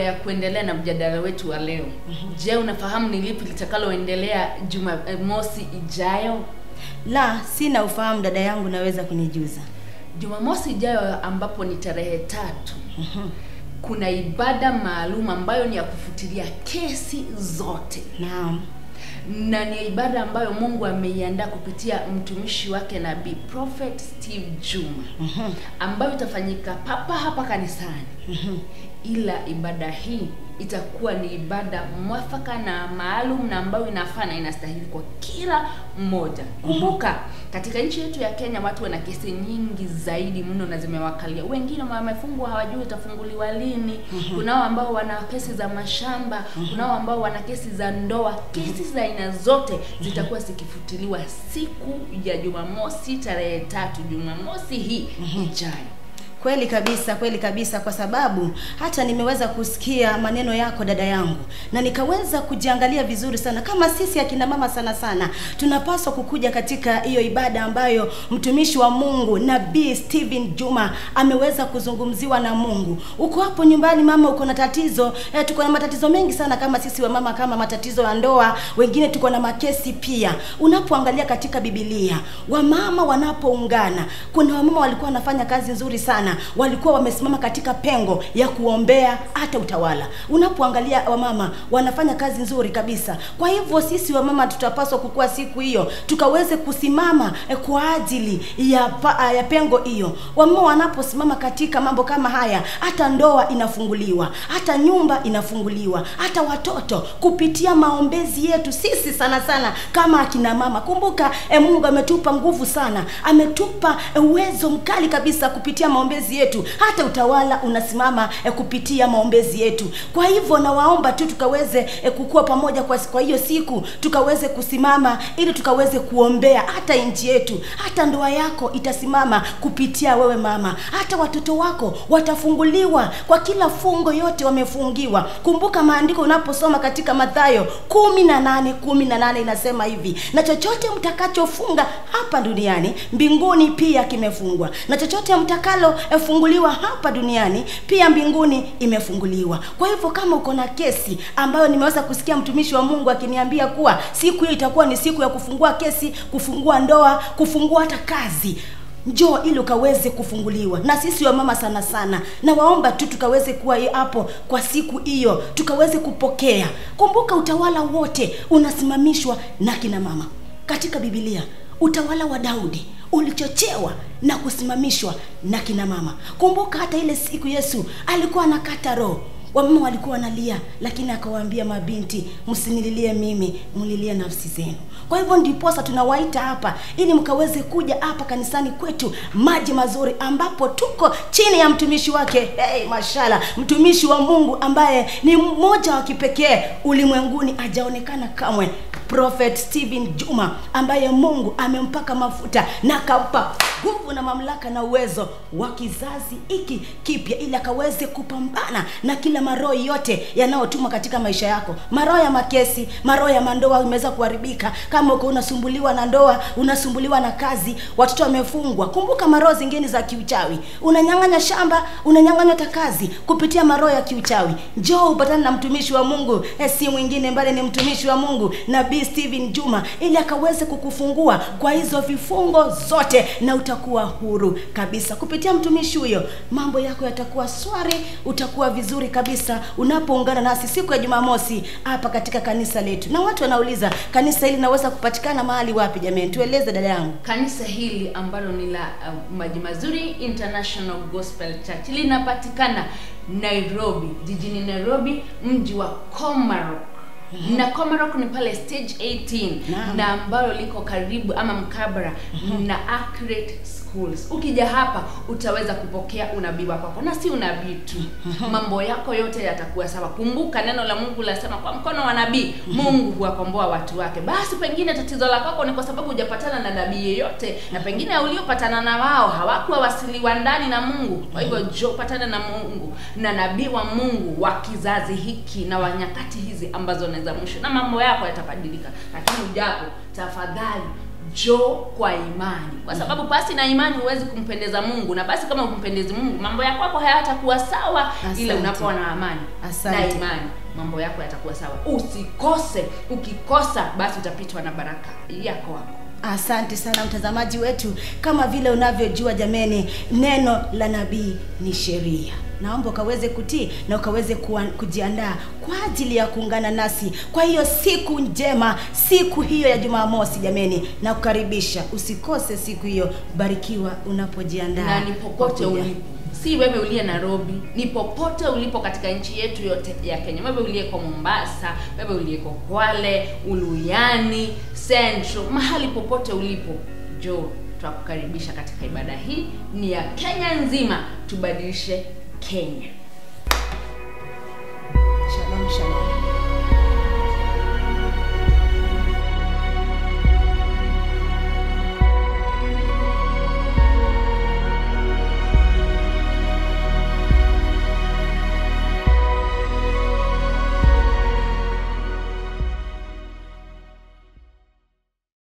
ya kuendelea na mjadala wetu wa leo, je, unafahamu ni lipi litakaloendelea Jumamosi ijayo? La, sina ufahamu dada yangu, naweza kunijuza. Jumamosi ijayo ambapo ni tarehe 3. Kuna ibada maalum ambayo ni ya kufutilia kesi zote. Naam. Na ni ibada ambayo Mungu ameiandaa kupitia mtumishi wake Nabii Prophet Steve Juma. Ambayo itafanyika papa hapa kanisani. Ila ibada hii itakuwa ni ibada mwafaka na maalum na ambayo inafaa na inastahili kwa kila mmoja. Kumbuka, katika nchi yetu ya Kenya watu wana kesi nyingi zaidi mno na zimewakalia. Wengine wamefungwa hawajui itafunguliwa lini. Kunao ambao wana kesi za mashamba, kunao ambao wana kesi za ndoa. Kesi za aina zote zitakuwa zikifutiliwa siku ya Jumamosi tarehe 3, Jumamosi hii ijayo. Kweli kabisa, kwa sababu hata nimeweza kusikia maneno yako dada yangu, na nikaweza kujiangalia vizuri sana. Kama sisi akina mama sana tunapaswa kukuja katika hiyo ibada ambayo mtumishi wa Mungu Nabii Steven Juma ameweza kuzungumziwa na Mungu. Uko hapo nyumbani mama, uko na tatizo, tuko na matatizo mengi sana kama sisi wa mama, kama matatizo ya ndoa, wengine tuko na makesi pia. Unapoangalia katika Biblia, wamama wanapoungana, kuna wamama walikuwa wanafanya kazi nzuri sana, walikuwa wamesimama katika pengo ya kuombea hata utawala. Unapoangalia wamama wanafanya kazi nzuri kabisa. Kwa hivyo sisi wamama tutapaswa kukua siku hiyo tukaweze kusimama kwa ajili ya pengo hiyo. Wamama wanaposimama katika mambo kama haya, hata ndoa inafunguliwa, hata nyumba inafunguliwa, hata watoto kupitia maombezi yetu sisi sana kama akina mama. Kumbuka Mungu ametupa nguvu sana, ametupa uwezo mkali kabisa kupitia maombezi yetu. Hata utawala unasimama kupitia maombezi yetu. Kwa hivyo nawaomba tu tukaweze kukua pamoja kwa hiyo siku, tukaweze kusimama ili tukaweze kuombea hata nchi yetu. Hata ndoa yako itasimama kupitia wewe mama. Hata watoto wako watafunguliwa kwa kila fungo yote wamefungiwa. Kumbuka maandiko unaposoma katika Mathayo 18:18 inasema hivi: na chochote mtakachofunga hapa duniani mbinguni pia kimefungwa, na chochote mtakalo funguliwa hapa duniani pia mbinguni imefunguliwa. Kwa hivyo kama uko na kesi ambayo nimeweza kusikia mtumishi wa Mungu akiniambia kuwa siku hiyo itakuwa ni siku ya kufungua kesi, kufungua ndoa, kufungua hata kazi, njoo ili ukaweze kufunguliwa. Na sisi wa mama sana na waomba tu tukaweze kuwa hapo kwa siku hiyo, tukaweze kupokea. Kumbuka utawala wote unasimamishwa na kina mama. Katika Biblia utawala wa Daudi ulichochewa na kusimamishwa na kina mama. Kumbuka hata ile siku Yesu alikuwa anakata roho, wamama walikuwa wanalia, lakini akawaambia mabinti, msinililie mimi, mlilie nafsi zenu. Kwa hivyo ndiposa tunawaita hapa ili mkaweze kuja hapa kanisani kwetu Maji Mazuri, ambapo tuko chini ya mtumishi wake, mashallah, mtumishi wa Mungu ambaye ni mmoja wa kipekee ulimwenguni, hajaonekana kamwe, Prophet Steven Juma, ambaye Mungu amempaka mafuta na akampa nguvu na mamlaka na uwezo wa kizazi hiki kipya, ili akaweze kupambana na kila maroho yote yanayotuma katika maisha yako. Maroho ya makesi, maroho ya mandoa imeweza kuharibika. Kama uko unasumbuliwa na ndoa, unasumbuliwa na kazi, watoto wamefungwa, kumbuka maroho zingine za kiuchawi. Unanyang'anya shamba, unanyang'anya hata kazi kupitia maroho ya kiuchawi. Njoo upatane na mtumishi wa Mungu, si mwingine bali ni mtumishi wa Mungu Nabii Steven Juma, ili akaweze kukufungua kwa hizo vifungo zote, na utakuwa huru kabisa. Kupitia mtumishi huyo mambo yako yatakuwa swari, utakuwa vizuri kabisa unapoungana nasi siku ya Jumamosi hapa katika kanisa letu. Na watu wanauliza, kanisa hili linaweza kupatikana mahali wapi jamani? Tueleze dada yangu. Kanisa hili ambalo ni la Maji Mazuri International Gospel Church linapatikana Nairobi, jijini Nairobi, mji wa Komarok. Na Komarok ni pale stage 18 na ambalo liko karibu ama mkabara na Accurate Schools. Ukija hapa utaweza kupokea unabii wako, na si unabii tu, mambo yako yote yatakuwa sawa. Kumbuka neno la Mungu lasema kwa mkono wa nabii Mungu huwakomboa watu wake. Basi pengine tatizo lako ni kwa sababu hujapatana na nabii yeyote, na pengine uliopatana na wao hawakuwa wasiliwa ndani na Mungu. Kwa hivyo njoo patana na Mungu na nabii wa Mungu wa kizazi hiki na wa nyakati hizi ambazo ni za mwisho, na mambo yako yatabadilika. Lakini ujapo, tafadhali njoo kwa imani, kwa sababu pasi na imani huwezi kumpendeza Mungu, na basi kama umpendezi Mungu mambo yako hapo hayatakuwa sawa. Ila unapokuwa na amani na imani mambo yako yatakuwa sawa. Usikose, ukikosa basi utapitwa na baraka yako hapo. Asante sana mtazamaji wetu, kama vile unavyojua jameni, neno la nabii ni sheria. Naomba ukaweze kutii na ukaweze kujiandaa kwa ajili ya kuungana nasi kwa hiyo siku njema, siku hiyo ya Jumamosi jameni, na kukaribisha. Usikose siku hiyo, barikiwa unapojiandaa. Na ni popote ulipo, si wewe uliye Nairobi, ni popote ulipo katika nchi yetu yote ya Kenya. Wewe uliye kwa Mombasa, wewe uliye kwa Kwale, Uluyani, Central, mahali popote ulipo, njoo tutakukaribisha katika ibada hii. Ni ya Kenya nzima, tubadilishe Kenya.